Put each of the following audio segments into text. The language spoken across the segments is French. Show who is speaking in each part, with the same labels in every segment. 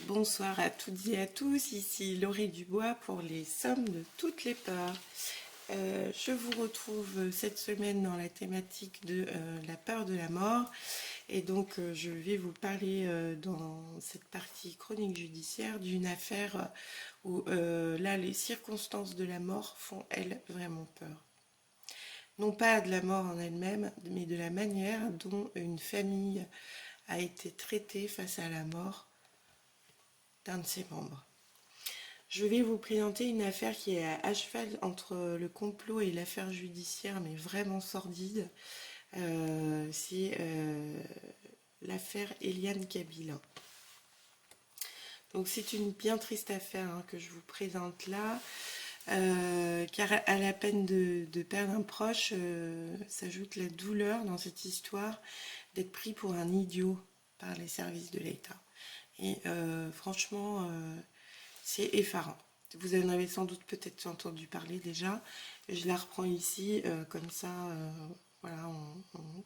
Speaker 1: Bonsoir à toutes et à tous, ici Laurie Dubois pour les sommes de toutes les peurs. Je vous retrouve cette semaine dans la thématique de la peur de la mort et donc je vais vous parler dans cette partie chronique judiciaire d'une affaire où là les circonstances de la mort font elles vraiment peur. Non pas de la mort en elle-même, mais de la manière dont une famille a été traitée face à la mort d'un de ses membres. Je vais vous présenter une affaire qui est à cheval entre le complot et l'affaire judiciaire, mais vraiment sordide. C'est l'affaire Eliane Kabila. Donc c'est une bien triste affaire que je vous présente là, car à la peine de perdre un proche, s'ajoute la douleur dans cette histoire d'être pris pour un idiot par les services de l'État. Et franchement, c'est effarant. Vous en avez sans doute peut-être entendu parler déjà. Je la reprends ici, comme ça, voilà,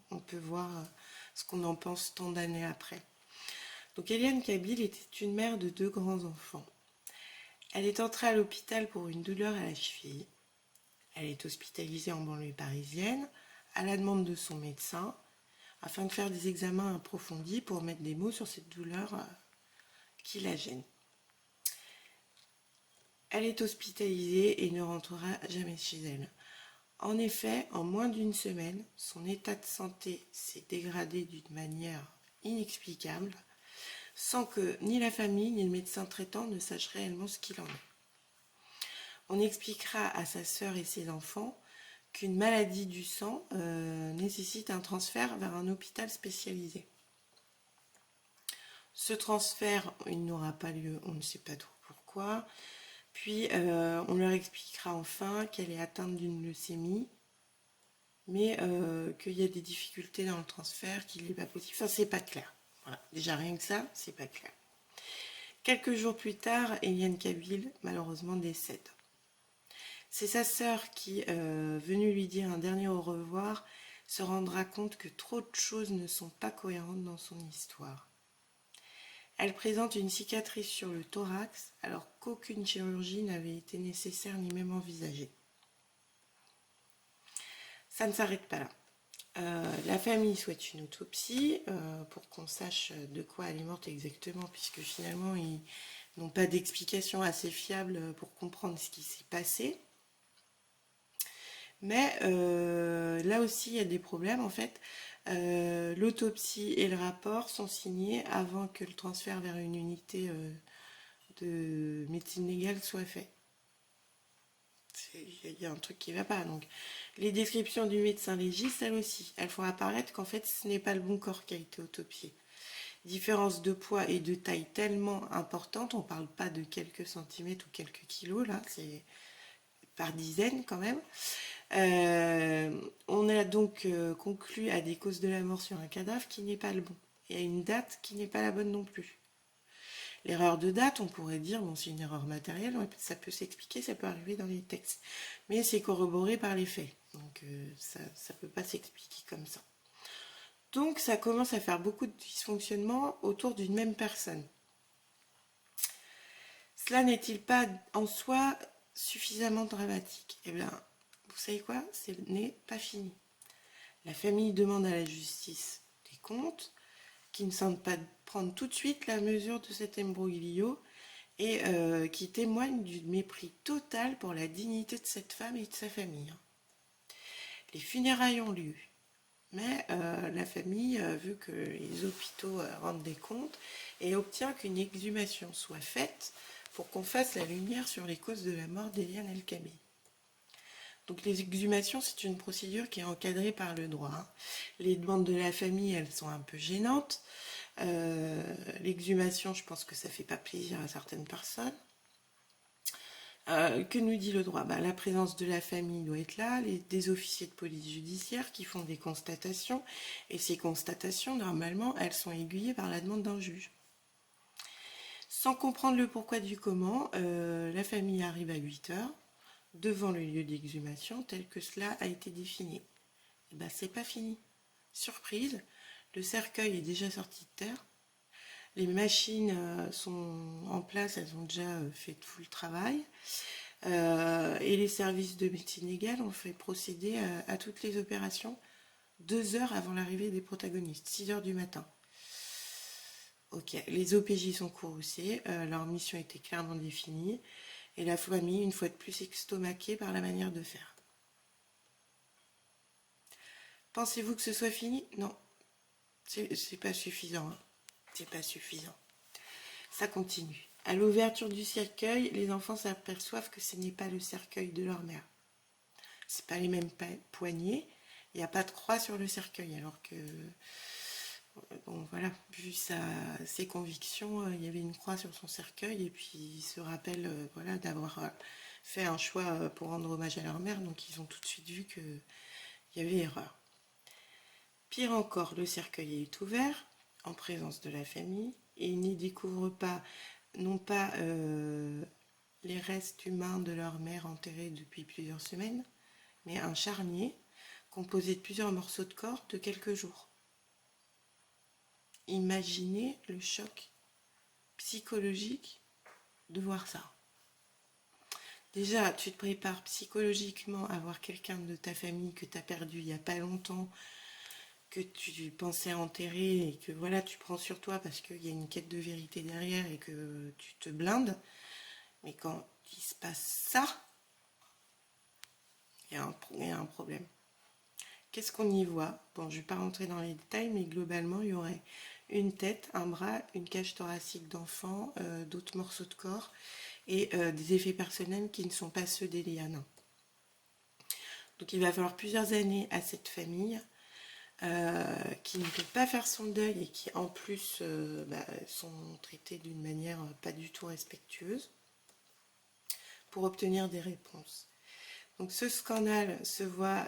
Speaker 1: on peut voir ce qu'on en pense tant d'années après. Donc Eliane Kabila était une mère de 2 grands-enfants. Elle est entrée à l'hôpital pour une douleur à la cheville. Elle est hospitalisée en banlieue parisienne, à la demande de son médecin, afin de faire des examens approfondis pour mettre des mots sur cette douleur qui la gêne. Elle est hospitalisée et ne rentrera jamais chez elle. En effet, en moins d'une semaine, son état de santé s'est dégradé d'une manière inexplicable, sans que ni la famille ni le médecin traitant ne sachent réellement ce qu'il en est. On expliquera à sa sœur et ses enfants qu'une maladie du sang nécessite un transfert vers un hôpital spécialisé. Ce transfert, il n'aura pas lieu, on ne sait pas trop pourquoi. Puis on leur expliquera enfin qu'elle est atteinte d'une leucémie, mais qu'il y a des difficultés dans le transfert, qu'il n'est pas possible. Enfin, c'est pas clair. Voilà. Déjà rien que ça, c'est pas clair. Quelques jours plus tard, Eliane Kabila malheureusement décède. C'est sa sœur qui, venue lui dire un dernier au revoir, se rendra compte que trop de choses ne sont pas cohérentes dans son histoire. Elle présente une cicatrice sur le thorax alors qu'aucune chirurgie n'avait été nécessaire ni même envisagée. Ça ne s'arrête pas là. La famille souhaite une autopsie pour qu'on sache de quoi elle est morte exactement, puisque finalement ils n'ont pas d'explication assez fiable pour comprendre ce qui s'est passé. Mais là aussi il y a des problèmes en fait. L'autopsie et le rapport sont signés avant que le transfert vers une unité de médecine légale soit fait. Il y a un truc qui ne va pas. Donc, les descriptions du médecin légiste, elles aussi, elles font apparaître qu'en fait, ce n'est pas le bon corps qui a été autopsié. Différence de poids et de taille tellement importante, on ne parle pas de quelques centimètres ou quelques kilos, là, c'est par dizaines quand même. On a donc conclu à des causes de la mort sur un cadavre qui n'est pas le bon, et à une date qui n'est pas la bonne non plus. L'erreur de date, on pourrait dire, bon, c'est une erreur matérielle, ça peut s'expliquer, ça peut arriver dans les textes. Mais c'est corroboré par les faits. Donc ça ne peut pas s'expliquer comme ça. Donc ça commence à faire beaucoup de dysfonctionnements autour d'une même personne. Cela n'est-il pas en soi suffisamment dramatique? Eh bien, vous savez quoi? Ce n'est pas fini. La famille demande à la justice des comptes, qui ne sentent pas prendre tout de suite la mesure de cet imbroglio et qui témoigne du mépris total pour la dignité de cette femme et de sa famille. Les funérailles ont lieu, mais la famille veut que les hôpitaux rendent des comptes et obtient qu'une exhumation soit faite pour qu'on fasse la lumière sur les causes de la mort d'Eliane Kabila. Donc les exhumations, c'est une procédure qui est encadrée par le droit. Les demandes de la famille, elles sont un peu gênantes. L'exhumation, je pense que ça ne fait pas plaisir à certaines personnes. Que nous dit le droit? La présence de la famille doit être là, des officiers de police judiciaire qui font des constatations, et ces constatations, normalement, elles sont aiguillées par la demande d'un juge. Sans comprendre le pourquoi du comment, la famille arrive à 8 heures devant le lieu d'exhumation tel que cela a été défini. C'est pas fini. Surprise, le cercueil est déjà sorti de terre. Les machines sont en place, elles ont déjà fait tout le travail. Et les services de médecine légale ont fait procéder à toutes les opérations 2 heures avant l'arrivée des protagonistes, 6 heures du matin. Ok, les OPJ sont courroucés, leur mission était clairement définie, et la famille, une fois de plus, estomaquée par la manière de faire. Pensez-vous que ce soit fini? Non, c'est pas suffisant. Hein. C'est pas suffisant. Ça continue. À l'ouverture du cercueil, les enfants s'aperçoivent que ce n'est pas le cercueil de leur mère. C'est pas les mêmes poignées. Il n'y a pas de croix sur le cercueil, alors que, bon voilà, vu ses convictions, il y avait une croix sur son cercueil, et puis il se rappelle voilà, d'avoir fait un choix pour rendre hommage à leur mère, donc ils ont tout de suite vu qu'il y avait erreur. Pire encore, le cercueil est ouvert, en présence de la famille, et ils n'y découvrent pas, non pas les restes humains de leur mère enterrés depuis plusieurs semaines, mais un charnier composé de plusieurs morceaux de corps de quelques jours. Imaginez le choc psychologique de voir ça. Déjà, tu te prépares psychologiquement à voir quelqu'un de ta famille que tu as perdu il n'y a pas longtemps, que tu pensais enterrer, et que voilà, tu prends sur toi parce qu'il y a une quête de vérité derrière et que tu te blindes. Mais quand il se passe ça, il y a un problème. Qu'est-ce qu'on y voit? Bon, je ne vais pas rentrer dans les détails, mais globalement, il y aurait une tête, un bras, une cage thoracique d'enfant, d'autres morceaux de corps et des effets personnels qui ne sont pas ceux d'Eliane. Donc il va falloir plusieurs années à cette famille qui ne peut pas faire son deuil et qui en plus sont traités d'une manière pas du tout respectueuse pour obtenir des réponses. Donc ce scandale se voit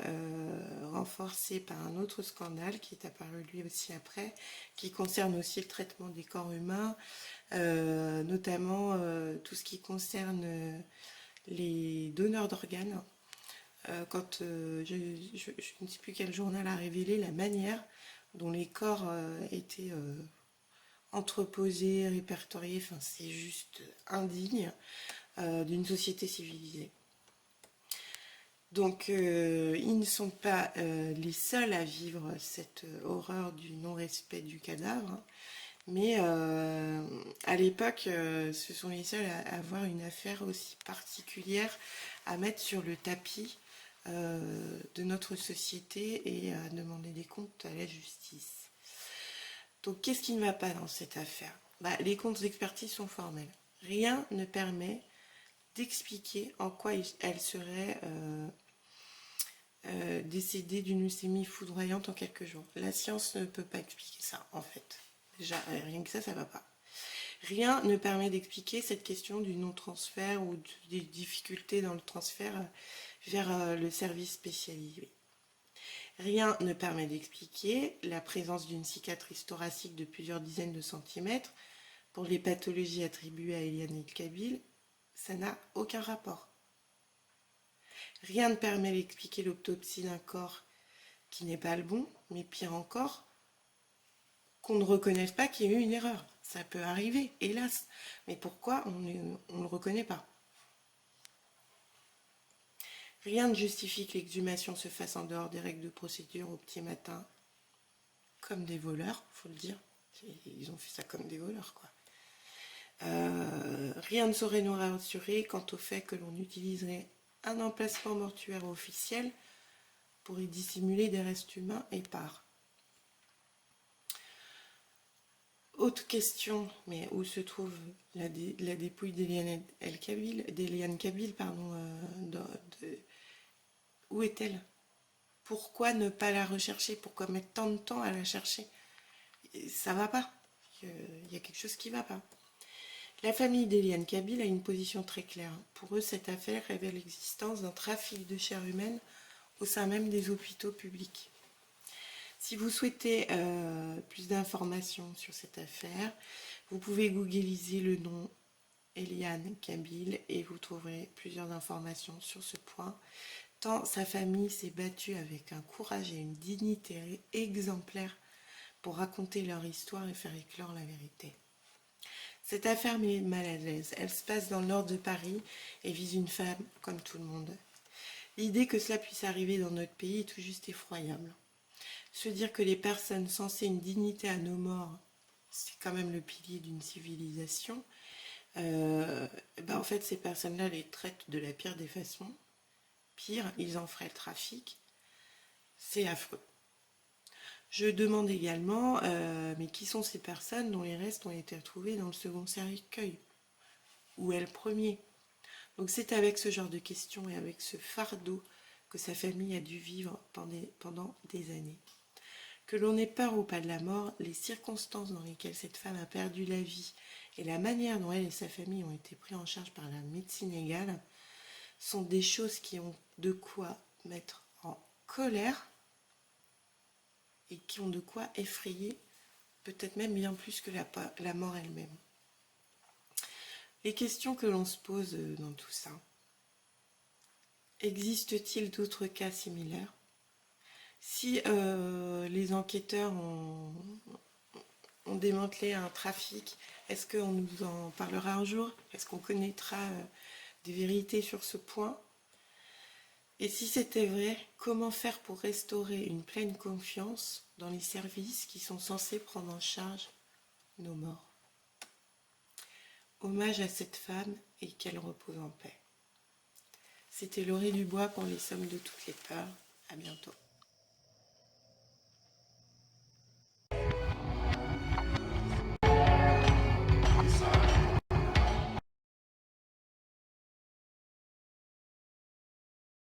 Speaker 1: renforcé par un autre scandale qui est apparu lui aussi après, qui concerne aussi le traitement des corps humains, notamment tout ce qui concerne les donneurs d'organes. Quand je ne sais plus quel journal a révélé la manière dont les corps étaient entreposés, répertoriés, enfin c'est juste indigne d'une société civilisée. Donc, ils ne sont pas les seuls à vivre cette horreur du non-respect du cadavre, hein, mais à l'époque, ce sont les seuls à avoir une affaire aussi particulière à mettre sur le tapis de notre société et à demander des comptes à la justice. Donc, qu'est-ce qui ne va pas dans cette affaire? Les comptes d'expertise sont formels. Rien ne permet d'expliquer en quoi elle serait décédée d'une leucémie foudroyante en quelques jours. La science ne peut pas expliquer ça, en fait. Déjà, rien que ça va pas. Rien ne permet d'expliquer cette question du non-transfert ou des difficultés dans le transfert vers le service spécialisé. Rien ne permet d'expliquer la présence d'une cicatrice thoracique de plusieurs dizaines de centimètres pour les pathologies attribuées à Eliane El-Khabil. Ça n'a aucun rapport. Rien ne permet d'expliquer l'autopsie d'un corps qui n'est pas le bon, mais pire encore, qu'on ne reconnaisse pas qu'il y a eu une erreur. Ça peut arriver, hélas. Mais pourquoi on ne le reconnaît pas? Rien ne justifie que l'exhumation se fasse en dehors des règles de procédure au petit matin, comme des voleurs, faut le dire. Ils ont fait ça comme des voleurs, quoi. Rien ne saurait nous rassurer quant au fait que l'on utiliserait un emplacement mortuaire officiel pour y dissimuler des restes humains épars. Autre question, mais où se trouve la dépouille d'Eliane Khabil, où est-elle? Pourquoi ne pas la rechercher? Pourquoi mettre tant de temps à la chercher? Ça va pas. Il y a quelque chose qui va pas. La famille d'Eliane Khabil a une position très claire. Pour eux, cette affaire révèle l'existence d'un trafic de chair humaine au sein même des hôpitaux publics. Si vous souhaitez plus d'informations sur cette affaire, vous pouvez googliser le nom Eliane Khabil et vous trouverez plusieurs informations sur ce point, tant sa famille s'est battue avec un courage et une dignité exemplaires pour raconter leur histoire et faire éclore la vérité. Cette affaire m'est mal à l'aise. Elle se passe dans le nord de Paris et vise une femme comme tout le monde. L'idée que cela puisse arriver dans notre pays est tout juste effroyable. Se dire que les personnes censées une dignité à nos morts, c'est quand même le pilier d'une civilisation, en fait, ces personnes-là les traitent de la pire des façons. Pire, ils en feraient le trafic. C'est affreux. Je demande également, mais qui sont ces personnes dont les restes ont été retrouvés dans le second cercueil? Où est le premier? Donc c'est avec ce genre de questions et avec ce fardeau que sa famille a dû vivre pendant des années. Que l'on ait peur ou pas de la mort, les circonstances dans lesquelles cette femme a perdu la vie et la manière dont elle et sa famille ont été pris en charge par la médecine légale sont des choses qui ont de quoi mettre en colère et qui ont de quoi effrayer, peut-être même bien plus que la mort elle-même. Les questions que l'on se pose dans tout ça. Existe-t-il d'autres cas similaires? Si les enquêteurs ont démantelé un trafic, est-ce qu'on nous en parlera un jour? Est-ce qu'on connaîtra des vérités sur ce point? Et si c'était vrai, comment faire pour restaurer une pleine confiance dans les services qui sont censés prendre en charge nos morts? Hommage à cette femme et qu'elle repose en paix. C'était Laurie Dubois pour les Sommes de toutes les peurs. À bientôt.